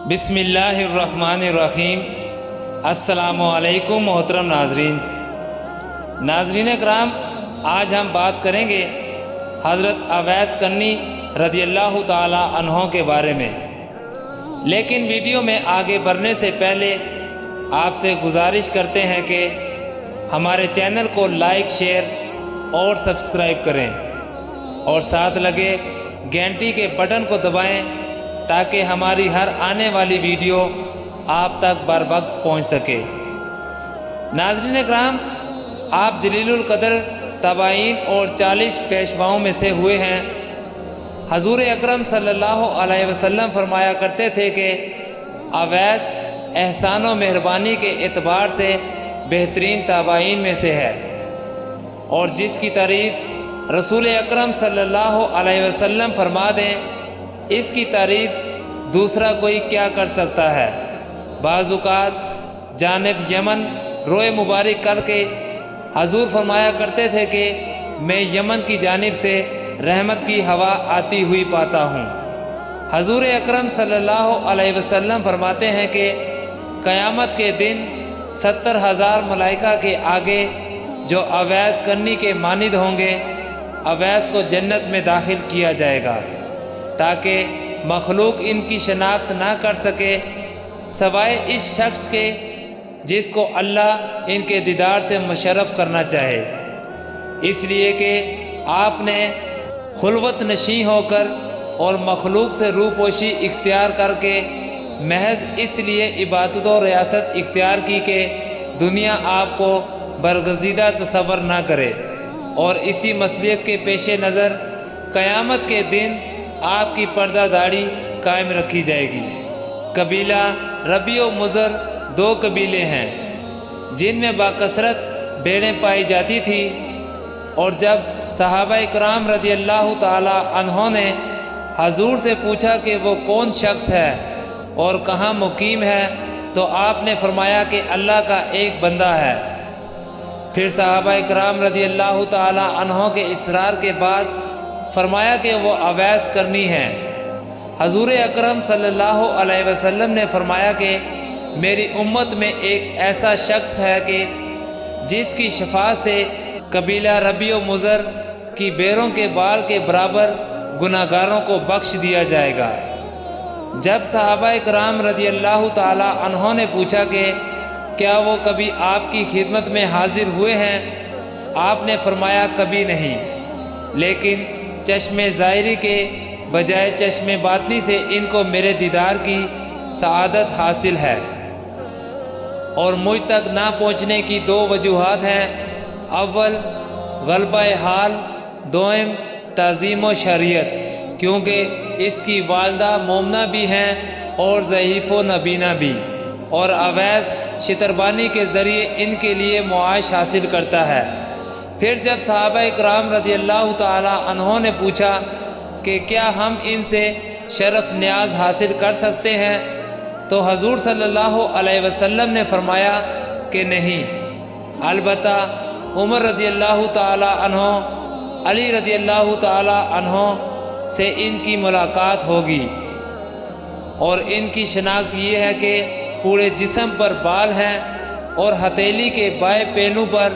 بسم اللہ الرحمن الرحیم۔ السلام علیکم محترم ناظرین کرام، آج ہم بات کریں گے حضرت اویس کرنی رضی اللہ تعالی عنہ کے بارے میں۔ لیکن ویڈیو میں آگے بڑھنے سے پہلے آپ سے گزارش کرتے ہیں کہ ہمارے چینل کو لائک، شیئر اور سبسکرائب کریں اور ساتھ لگے گھنٹی کے بٹن کو دبائیں تاکہ ہماری ہر آنے والی ویڈیو آپ تک بر وقت پہنچ سکے۔ ناظرین کرام، آپ جلیل القدر تابعین اور 40 پیشواؤں میں سے ہوئے ہیں۔ حضور اکرم صلی اللہ علیہ وسلم فرمایا کرتے تھے کہ اویس احسان و مہربانی کے اعتبار سے بہترین تابعین میں سے ہے، اور جس کی تعریف رسول اکرم صلی اللہ علیہ وسلم فرما دیں، اس کی تعریف دوسرا کوئی کیا کر سکتا ہے۔ بعض اوقات جانب یمن روئے مبارک کر کے حضور فرمایا کرتے تھے کہ میں یمن کی جانب سے رحمت کی ہوا آتی ہوئی پاتا ہوں۔ حضور اکرم صلی اللہ علیہ وسلم فرماتے ہیں کہ قیامت کے دن 70,000 ملائکہ کے آگے جو اویس کرنی کے مانند ہوں گے، اویس کو جنت میں داخل کیا جائے گا تاکہ مخلوق ان کی شناخت نہ کر سکے سوائے اس شخص کے جس کو اللہ ان کے دیدار سے مشرف کرنا چاہے، اس لیے کہ آپ نے خلوت نشین ہو کر اور مخلوق سے روپوشی اختیار کر کے محض اس لیے عبادت و ریاست اختیار کی کہ دنیا آپ کو برگزیدہ تصور نہ کرے، اور اسی مصلحت کے پیش نظر قیامت کے دن آپ کی پردہ داڑھی قائم رکھی جائے گی۔ قبیلہ ربیع و مضر 2 قبیلے ہیں جن میں باکثرت بھیڑیں پائی جاتی تھی، اور جب صحابہ کرام رضی اللہ تعالی عنہ نے حضور سے پوچھا کہ وہ کون شخص ہے اور کہاں مقیم ہے، تو آپ نے فرمایا کہ اللہ کا ایک بندہ ہے۔ پھر صحابہ کرام رضی اللہ تعالی عنہ کے اصرار کے بعد فرمایا کہ وہ اویس کرنی ہے۔ حضور اکرم صلی اللہ علیہ وسلم نے فرمایا کہ میری امت میں ایک ایسا شخص ہے کہ جس کی شفاعت سے قبیلہ ربیع و مضر کی بیروں کے بال کے برابر گناہگاروں کو بخش دیا جائے گا۔ جب صحابہ کرام رضی اللہ تعالی عنہ نے پوچھا کہ کیا وہ کبھی آپ کی خدمت میں حاضر ہوئے ہیں، آپ نے فرمایا کبھی نہیں، لیکن چشم ظاہری کے بجائے چشم باطنی سے ان کو میرے دیدار کی سعادت حاصل ہے، اور مجھ تک نہ پہنچنے کی 2 وجوہات ہیں۔ اول غلبہ حال، دوم تعظیم و شریعت، کیونکہ اس کی والدہ مومنہ بھی ہیں اور ضعیف و نبینہ بھی، اور اویس شتربانی کے ذریعے ان کے لیے معاش حاصل کرتا ہے۔ پھر جب صحابہ کرام رضی اللہ تعالی عنہ نے پوچھا کہ کیا ہم ان سے شرف نیاز حاصل کر سکتے ہیں، تو حضور صلی اللہ علیہ وسلم نے فرمایا کہ نہیں، البتہ عمر رضی اللہ تعالی عنہ، علی رضی اللہ تعالی عنہ سے ان کی ملاقات ہوگی، اور ان کی شناخت یہ ہے کہ پورے جسم پر بال ہیں اور ہتھیلی کے بائیں پہلو پر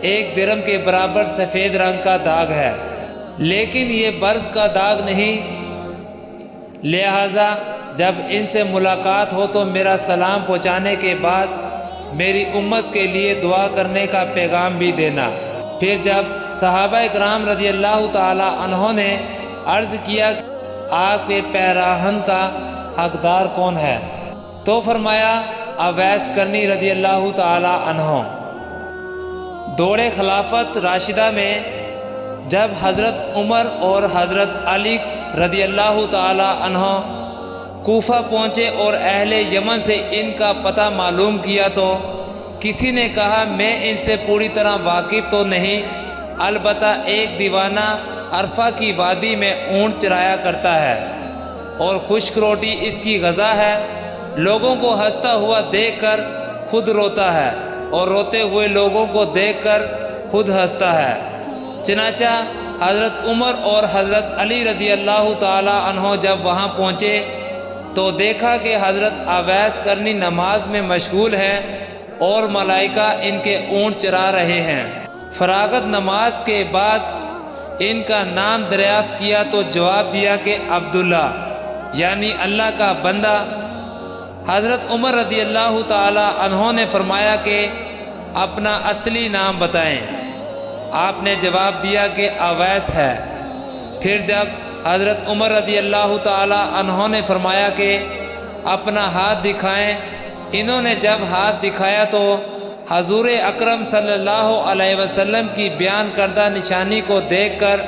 1 درہم کے برابر سفید رنگ کا داغ ہے، لیکن یہ برص کا داغ نہیں۔ لہٰذا جب ان سے ملاقات ہو تو میرا سلام پہنچانے کے بعد میری امت کے لیے دعا کرنے کا پیغام بھی دینا۔ پھر جب صحابہ کرام رضی اللہ تعالی عنہ نے عرض کیا کہ آپ کے پیراہن کا حقدار کون ہے، تو فرمایا اویس کرنی رضی اللہ تعالی عنہ۔ دور خلافت راشدہ میں جب حضرت عمر اور حضرت علی رضی اللہ تعالی عنہ کوفہ پہنچے اور اہل یمن سے ان کا پتہ معلوم کیا، تو کسی نے کہا میں ان سے پوری طرح واقف تو نہیں، البتہ ایک دیوانہ عرفہ کی وادی میں اونٹ چرایا کرتا ہے اور خشک روٹی اس کی غذا ہے، لوگوں کو ہنستا ہوا دیکھ کر خود روتا ہے اور روتے ہوئے لوگوں کو دیکھ کر خود ہنستا ہے۔ چنانچہ حضرت عمر اور حضرت علی رضی اللہ تعالی عنہ جب وہاں پہنچے تو دیکھا کہ حضرت اویس کرنی نماز میں مشغول ہیں اور ملائکہ ان کے اونٹ چرا رہے ہیں۔ فراغت نماز کے بعد ان کا نام دریافت کیا تو جواب دیا کہ عبداللہ یعنی اللہ کا بندہ۔ حضرت عمر رضی اللہ تعالی عنہ نے فرمایا کہ اپنا اصلی نام بتائیں۔ آپ نے جواب دیا کہ اویس ہے۔ پھر جب حضرت عمر رضی اللہ تعالی عنہ نے فرمایا کہ اپنا ہاتھ دکھائیں، انہوں نے جب ہاتھ دکھایا تو حضور اکرم صلی اللہ علیہ وسلم کی بیان کردہ نشانی کو دیکھ کر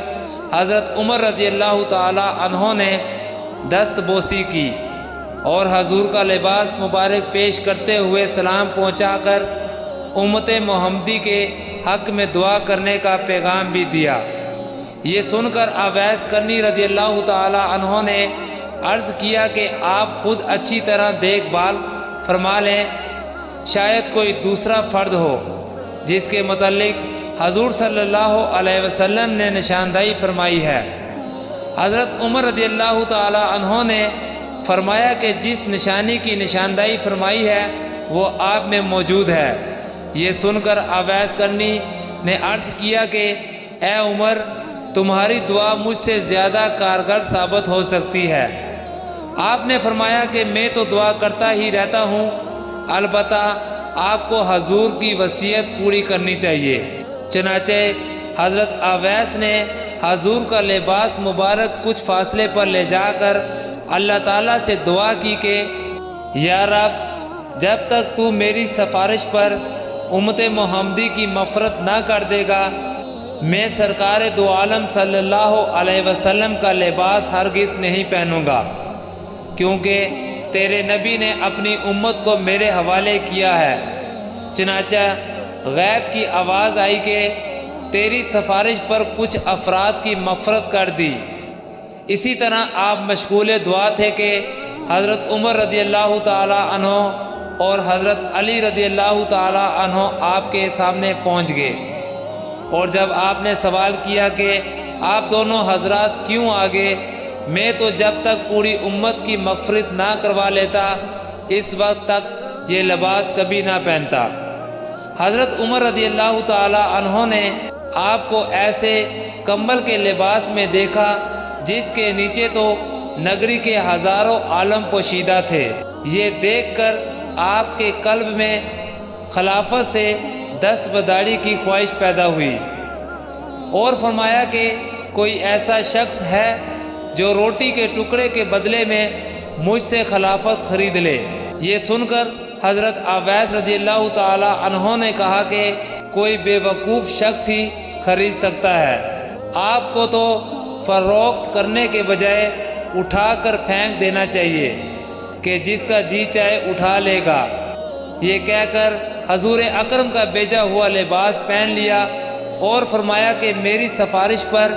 حضرت عمر رضی اللہ تعالی عنہ نے دست بوسی کی اور حضور کا لباس مبارک پیش کرتے ہوئے سلام پہنچا کر امت محمدی کے حق میں دعا کرنے کا پیغام بھی دیا۔ یہ سن کر اویس کرنی رضی اللہ تعالی عنہ نے عرض کیا کہ آپ خود اچھی طرح دیکھ بھال فرما لیں، شاید کوئی دوسرا فرد ہو جس کے متعلق حضور صلی اللہ علیہ وسلم نے نشاندہی فرمائی ہے۔ حضرت عمر رضی اللہ تعالی عنہ نے فرمایا کہ جس نشانی کی نشاندہی فرمائی ہے وہ آپ میں موجود ہے۔ یہ سن کر اویس کرنی نے عرض کیا کہ اے عمر، تمہاری دعا مجھ سے زیادہ کارگر ثابت ہو سکتی ہے۔ آپ نے فرمایا کہ میں تو دعا کرتا ہی رہتا ہوں، البتہ آپ کو حضور کی وصیت پوری کرنی چاہیے۔ چنانچہ حضرت اویس نے حضور کا لباس مبارک کچھ فاصلے پر لے جا کر اللہ تعالیٰ سے دعا کی کہ یا رب، جب تک تو میری سفارش پر امت محمدی کی مغفرت نہ کر دے گا، میں سرکار دو عالم صلی اللہ علیہ وسلم کا لباس ہرگز نہیں پہنوں گا، کیونکہ تیرے نبی نے اپنی امت کو میرے حوالے کیا ہے۔ چنانچہ غیب کی آواز آئی کہ تیری سفارش پر کچھ افراد کی مغفرت کر دی۔ اسی طرح آپ مشغول دعا تھے کہ حضرت عمر رضی اللہ تعالی عنہ اور حضرت علی رضی اللہ تعالی عنہ آپ کے سامنے پہنچ گئے، اور جب آپ نے سوال کیا کہ آپ دونوں حضرات کیوں آگے، میں تو جب تک پوری امت کی مغفرت نہ کروا لیتا اس وقت تک یہ لباس کبھی نہ پہنتا۔ حضرت عمر رضی اللہ تعالی عنہ نے آپ کو ایسے کمبل کے لباس میں دیکھا جس کے نیچے تو نگری کے ہزاروں عالم پوشیدہ تھے۔ یہ دیکھ کر آپ کے قلب میں خلافت سے دست بداری کی خواہش پیدا ہوئی اور فرمایا کہ کوئی ایسا شخص ہے جو روٹی کے ٹکڑے کے بدلے میں مجھ سے خلافت خرید لے۔ یہ سن کر حضرت اویس رضی اللہ تعالی عنہ نے کہا کہ کوئی بے وقوف شخص ہی خرید سکتا ہے، آپ کو تو فروخت کرنے کے بجائے اٹھا کر پھینک دینا چاہیے کہ جس کا جی چاہے اٹھا لے گا۔ یہ کہہ کر حضور اکرم کا بھیجا ہوا لباس پہن لیا اور فرمایا کہ میری سفارش پر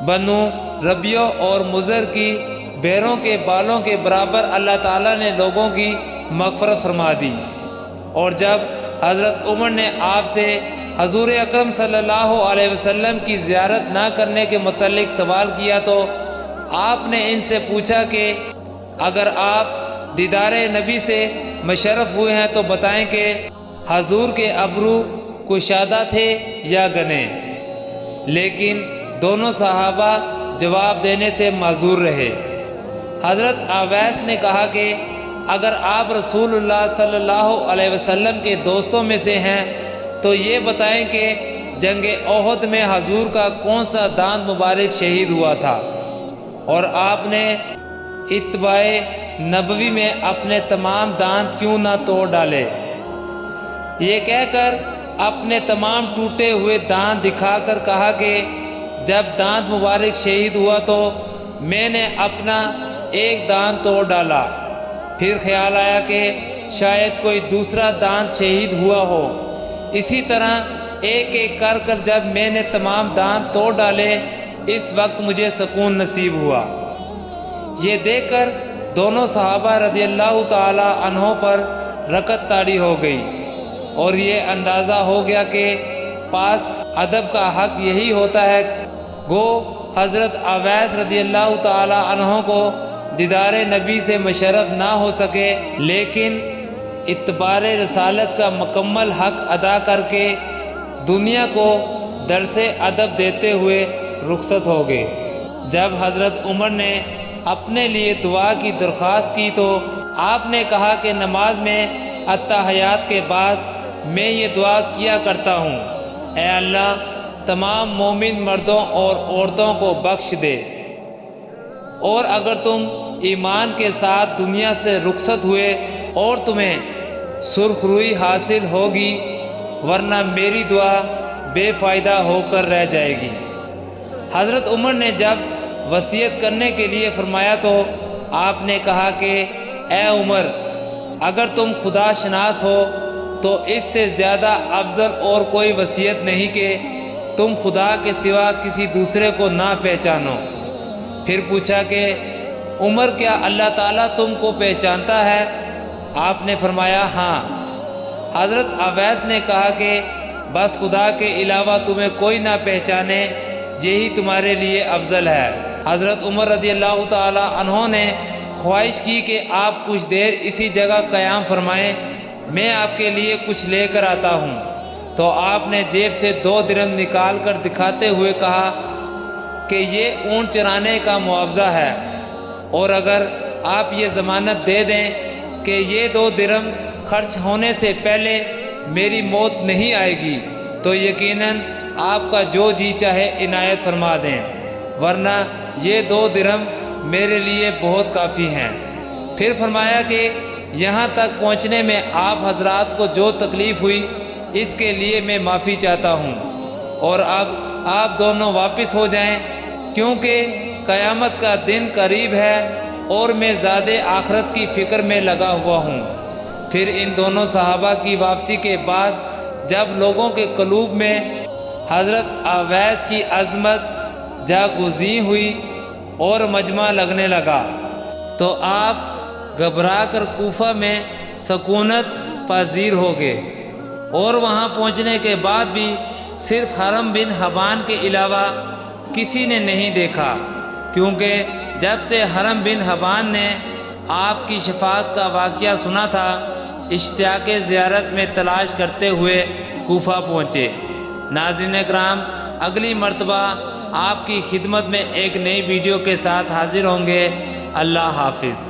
بنو ربیع اور مضر کی بھیڑوں کے بالوں کے برابر اللہ تعالیٰ نے لوگوں کی مغفرت فرما دی۔ اور جب حضرت عمر نے آپ سے حضور اکرم صلی اللہ علیہ وسلم کی زیارت نہ کرنے کے متعلق سوال کیا تو آپ نے ان سے پوچھا کہ اگر آپ دیدار نبی سے مشرف ہوئے ہیں تو بتائیں کہ حضور کے ابرو کشادہ تھے یا گنے، لیکن دونوں صحابہ جواب دینے سے معذور رہے۔ حضرت اویس نے کہا کہ اگر آپ رسول اللہ صلی اللہ علیہ وسلم کے دوستوں میں سے ہیں تو یہ بتائیں کہ جنگ احد میں حضور کا کون سا دانت مبارک شہید ہوا تھا اور آپ نے اتباع نبوی میں اپنے تمام دانت کیوں نہ توڑ ڈالے۔ یہ کہہ کر اپنے تمام ٹوٹے ہوئے دانت دکھا کر کہا کہ جب دانت مبارک شہید ہوا تو میں نے اپنا ایک دانت توڑ ڈالا، پھر خیال آیا کہ شاید کوئی دوسرا دانت شہید ہوا ہو۔ اسی طرح ایک ایک کر کر جب میں نے تمام دانت توڑ ڈالے اس وقت مجھے سکون نصیب ہوا۔ یہ دیکھ کر دونوں صحابہ رضی اللہ تعالی عنہ پر رکعت طاری ہو گئی اور یہ اندازہ ہو گیا کہ پاس ادب کا حق یہی ہوتا ہے گو حضرت اویس رضی اللہ تعالی عنہ کو دیدار نبی سے مشرف نہ ہو سکے، لیکن اتبار رسالت کا مکمل حق ادا کر کے دنیا کو درس ادب دیتے ہوئے رخصت ہو گئے۔ جب حضرت عمر نے اپنے لیے دعا کی درخواست کی تو آپ نے کہا کہ نماز میں التحیات کے بعد میں یہ دعا کیا کرتا ہوں، اے اللہ تمام مومن مردوں اور عورتوں کو بخش دے، اور اگر تم ایمان کے ساتھ دنیا سے رخصت ہوئے اور تمہیں سرخ روئی حاصل ہوگی، ورنہ میری دعا بے فائدہ ہو کر رہ جائے گی۔ حضرت عمر نے جب وصیت کرنے کے لیے فرمایا تو آپ نے کہا کہ اے عمر، اگر تم خدا شناس ہو تو اس سے زیادہ افضل اور کوئی وصیت نہیں کہ تم خدا کے سوا کسی دوسرے کو نہ پہچانو۔ پھر پوچھا کہ عمر کیا اللہ تعالیٰ تم کو پہچانتا ہے؟ آپ نے فرمایا ہاں۔ حضرت اویس نے کہا کہ بس خدا کے علاوہ تمہیں کوئی نہ پہچانے، یہی تمہارے لیے افضل ہے۔ حضرت عمر رضی اللہ تعالی عنہ نے خواہش کی کہ آپ کچھ دیر اسی جگہ قیام فرمائیں، میں آپ کے لیے کچھ لے کر آتا ہوں۔ تو آپ نے جیب سے 2 درہم نکال کر دکھاتے ہوئے کہا کہ یہ اونٹ چرانے کا معاوضہ ہے، اور اگر آپ یہ ضمانت دے دیں کہ یہ 2 درہم خرچ ہونے سے پہلے میری موت نہیں آئے گی تو یقیناً آپ کا جو جی چاہے عنایت فرما دیں، ورنہ یہ 2 درہم میرے لیے بہت کافی ہیں۔ پھر فرمایا کہ یہاں تک پہنچنے میں آپ حضرات کو جو تکلیف ہوئی اس کے لیے میں معافی چاہتا ہوں، اور اب آپ دونوں واپس ہو جائیں، کیونکہ قیامت کا دن قریب ہے اور میں زیادہ آخرت کی فکر میں لگا ہوا ہوں۔ پھر ان دونوں صحابہ کی واپسی کے بعد جب لوگوں کے قلوب میں حضرت اویس کی عظمت جاگزیں ہوئی اور مجمع لگنے لگا تو آپ گھبرا کر کوفہ میں سکونت پذیر ہو گئے، اور وہاں پہنچنے کے بعد بھی صرف حرم بن حبان کے علاوہ کسی نے نہیں دیکھا، کیونکہ جب سے حرم بن حبان نے آپ کی شفاعت کا واقعہ سنا تھا، اشتیاق زیارت میں تلاش کرتے ہوئے کوفہ پہنچے۔ ناظرین کرام، اگلی مرتبہ آپ کی خدمت میں ایک نئی ویڈیو کے ساتھ حاضر ہوں گے۔ اللہ حافظ۔